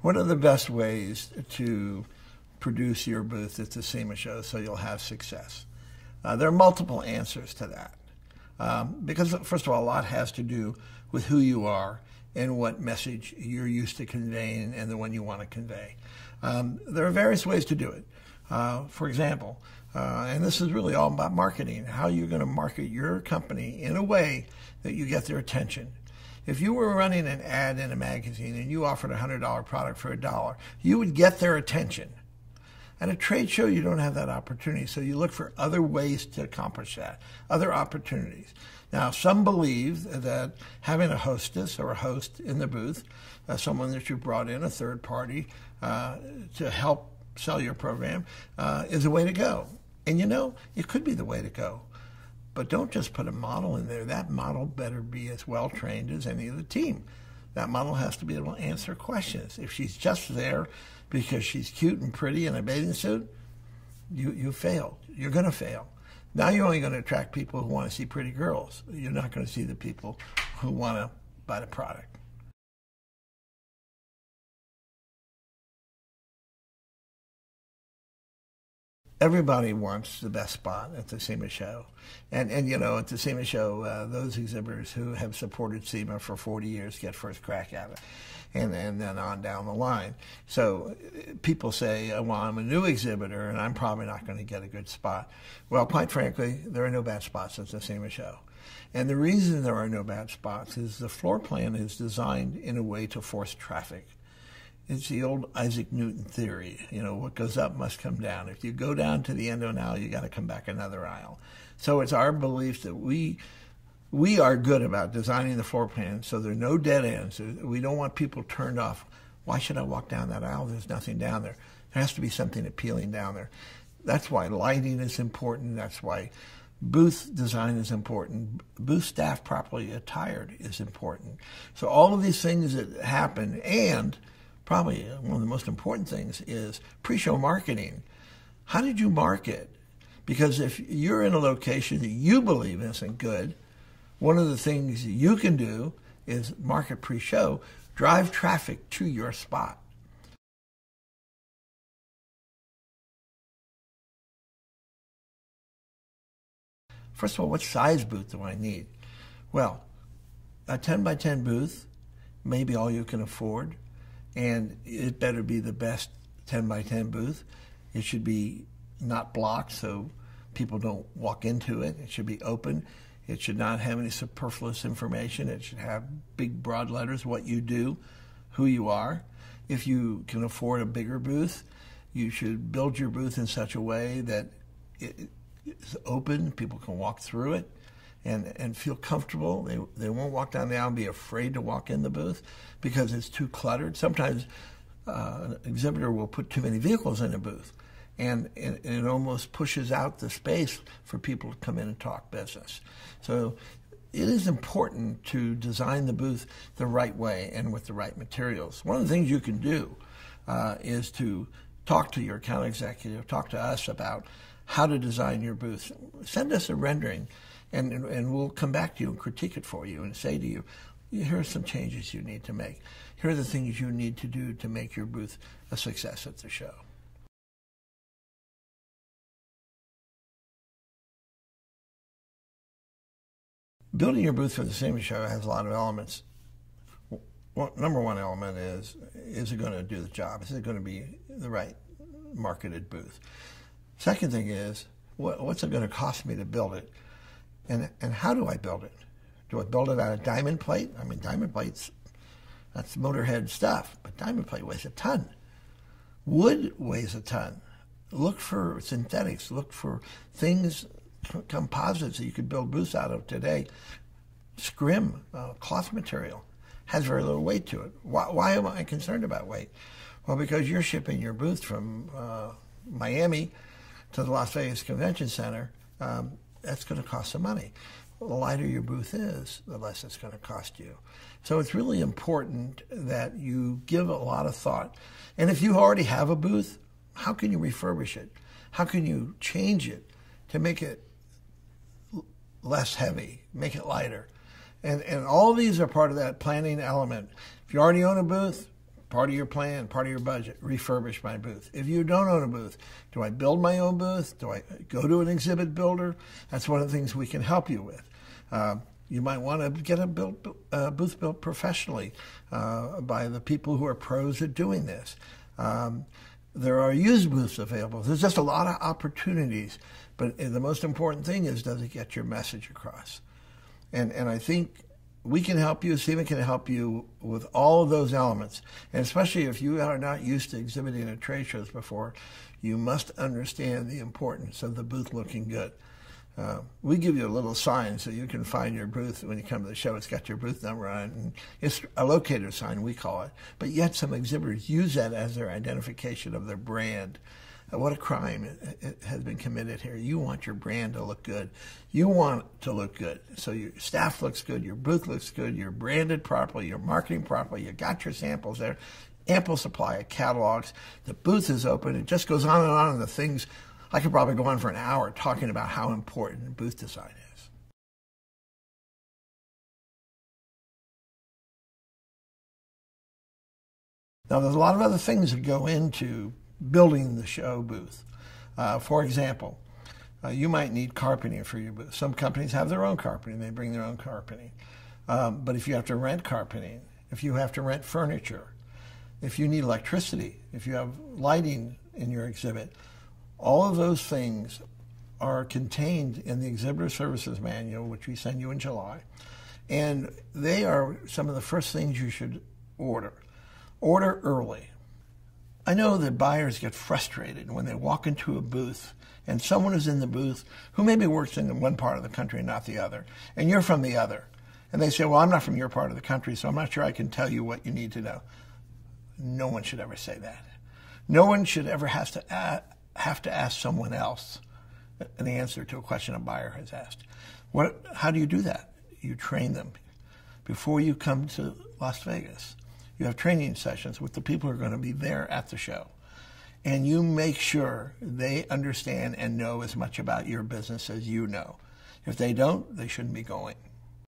What are the best ways to produce your booth at the SEMA Show so you'll have success? There are multiple answers to that. Because, first of all, a lot has to do with who you are and what message you're used to conveying and the one you want to convey. There are various ways to do it. For example, and this is really all about marketing, how you're going to market your company in a way that you get their attention. If you were running an ad in a magazine and you offered a $100 product for $1, you would get their attention. At a trade show, you don't have that opportunity, so you look for other ways to accomplish that, other opportunities. Now, some believe that having a hostess or a host in the booth, someone that you brought in, a third party, to help sell your program, is the way to go. And you know, it could be the way to go. But don't just put a model in there. That model better be as well trained as any of the team. That model has to be able to answer questions. If she's just there because she's cute and pretty in a bathing suit, you failed. You're going to fail. Now you're only going to attract people who want to see pretty girls. You're not going to see the people who want to buy the product. Everybody wants the best spot at the SEMA Show. And you know, at the SEMA Show, those exhibitors who have supported SEMA for 40 years get first crack at it, and then on down the line. So people say, well, I'm a new exhibitor, and I'm probably not going to get a good spot. Well, quite frankly, there are no bad spots at the SEMA Show. And the reason there are no bad spots is the floor plan is designed in a way to force traffic. It's the old Isaac Newton theory. You know, what goes up must come down. If you go down to the end of an aisle, you got to come back another aisle. So it's our belief that we are good about designing the floor plan so there are no dead ends. We don't want people turned off. Why should I walk down that aisle? There's nothing down there. There has to be something appealing down there. That's why lighting is important. That's why booth design is important. Booth staff properly attired is important. So all of these things that happen, and probably one of the most important things is pre-show marketing. How did you market? Because if you're in a location that you believe isn't good, one of the things you can do is market pre-show, drive traffic to your spot. First of all, what size booth do I need? Well, a 10 by 10 booth may be all you can afford. And it better be the best 10 by 10 booth. It should be not blocked so people don't walk into it. It should be open. It should not have any superfluous information. It should have big, broad letters, what you do, who you are. If you can afford a bigger booth, you should build your booth in such a way that it is open, people can walk through it and feel comfortable. They won't walk down the aisle and be afraid to walk in the booth because it's too cluttered. Sometimes an exhibitor will put too many vehicles in a booth, and it almost pushes out the space for people to come in and talk business. So it is important to design the booth the right way and with the right materials. One of the things you can do is to talk to your account executive, talk to us about how to design your booth. Send us a rendering, and we'll come back to you and critique it for you and say to you, here are some changes you need to make. Here are the things you need to do to make your booth a success at the show. Building your booth for the SEMA Show has a lot of elements. Well, number one element is it going to do the job? Is it going to be the right marketed booth? Second thing is, what's it going to cost me to build it? And how do I build it? Do I build it out of diamond plate? I mean, diamond plates, that's Motorhead stuff, but diamond plate weighs a ton. Wood weighs a ton. Look for synthetics. Look for things, composites that you could build booths out of today. Scrim, cloth material, has very little weight to it. Why am I concerned about weight? Well, because you're shipping your booth from Miami to the Las Vegas Convention Center. That's going to cost some money. The lighter your booth is, the less it's going to cost you. So it's really important that you give a lot of thought. And if you already have a booth, how can you refurbish it? How can you change it to make it less heavy, make it lighter? And all these are part of that planning element. If you already own a booth, part of your plan, part of your budget, refurbish my booth. If you don't own a booth, do I build my own booth? Do I go to an exhibit builder? That's one of the things we can help you with. You might want to get a booth built professionally by the people who are pros at doing this. There are used booths available. There's just a lot of opportunities, but the most important thing is, does it get your message across? And I think we can help you, Stephen can help you with all of those elements. And especially if you are not used to exhibiting at trade shows before, you must understand the importance of the booth looking good. We give you a little sign so you can find your booth when you come to the show. It's got your booth number on it, and it's a locator sign, we call it. But yet some exhibitors use that as their identification of their brand. What a crime it has been committed here. You want your brand to look good. You want it to look good. So your staff looks good, your booth looks good, you're branded properly, you're marketing properly, you got your samples there, ample supply of catalogs, the booth is open, it just goes on, and the things. I could probably go on for an hour talking about how important booth design is. Now, there's a lot of other things that go into building the show booth. For example, you might need carpeting for your booth. Some companies have their own carpeting. They bring their own carpeting. But if you have to rent carpeting, if you have to rent furniture, if you need electricity, if you have lighting in your exhibit, all of those things are contained in the Exhibitor Services Manual, which we send you in July. And they are some of the first things you should order. Order early. I know that buyers get frustrated when they walk into a booth and someone is in the booth who maybe works in one part of the country and not the other, and you're from the other. And they say, well, I'm not from your part of the country, so I'm not sure I can tell you what you need to know. No one should ever say that. No one should ever have to ask someone else an answer to a question a buyer has asked. How do you do that? You train them. Before you come to Las Vegas, you have training sessions with the people who are going to be there at the show. And you make sure they understand and know as much about your business as you know. If they don't, they shouldn't be going.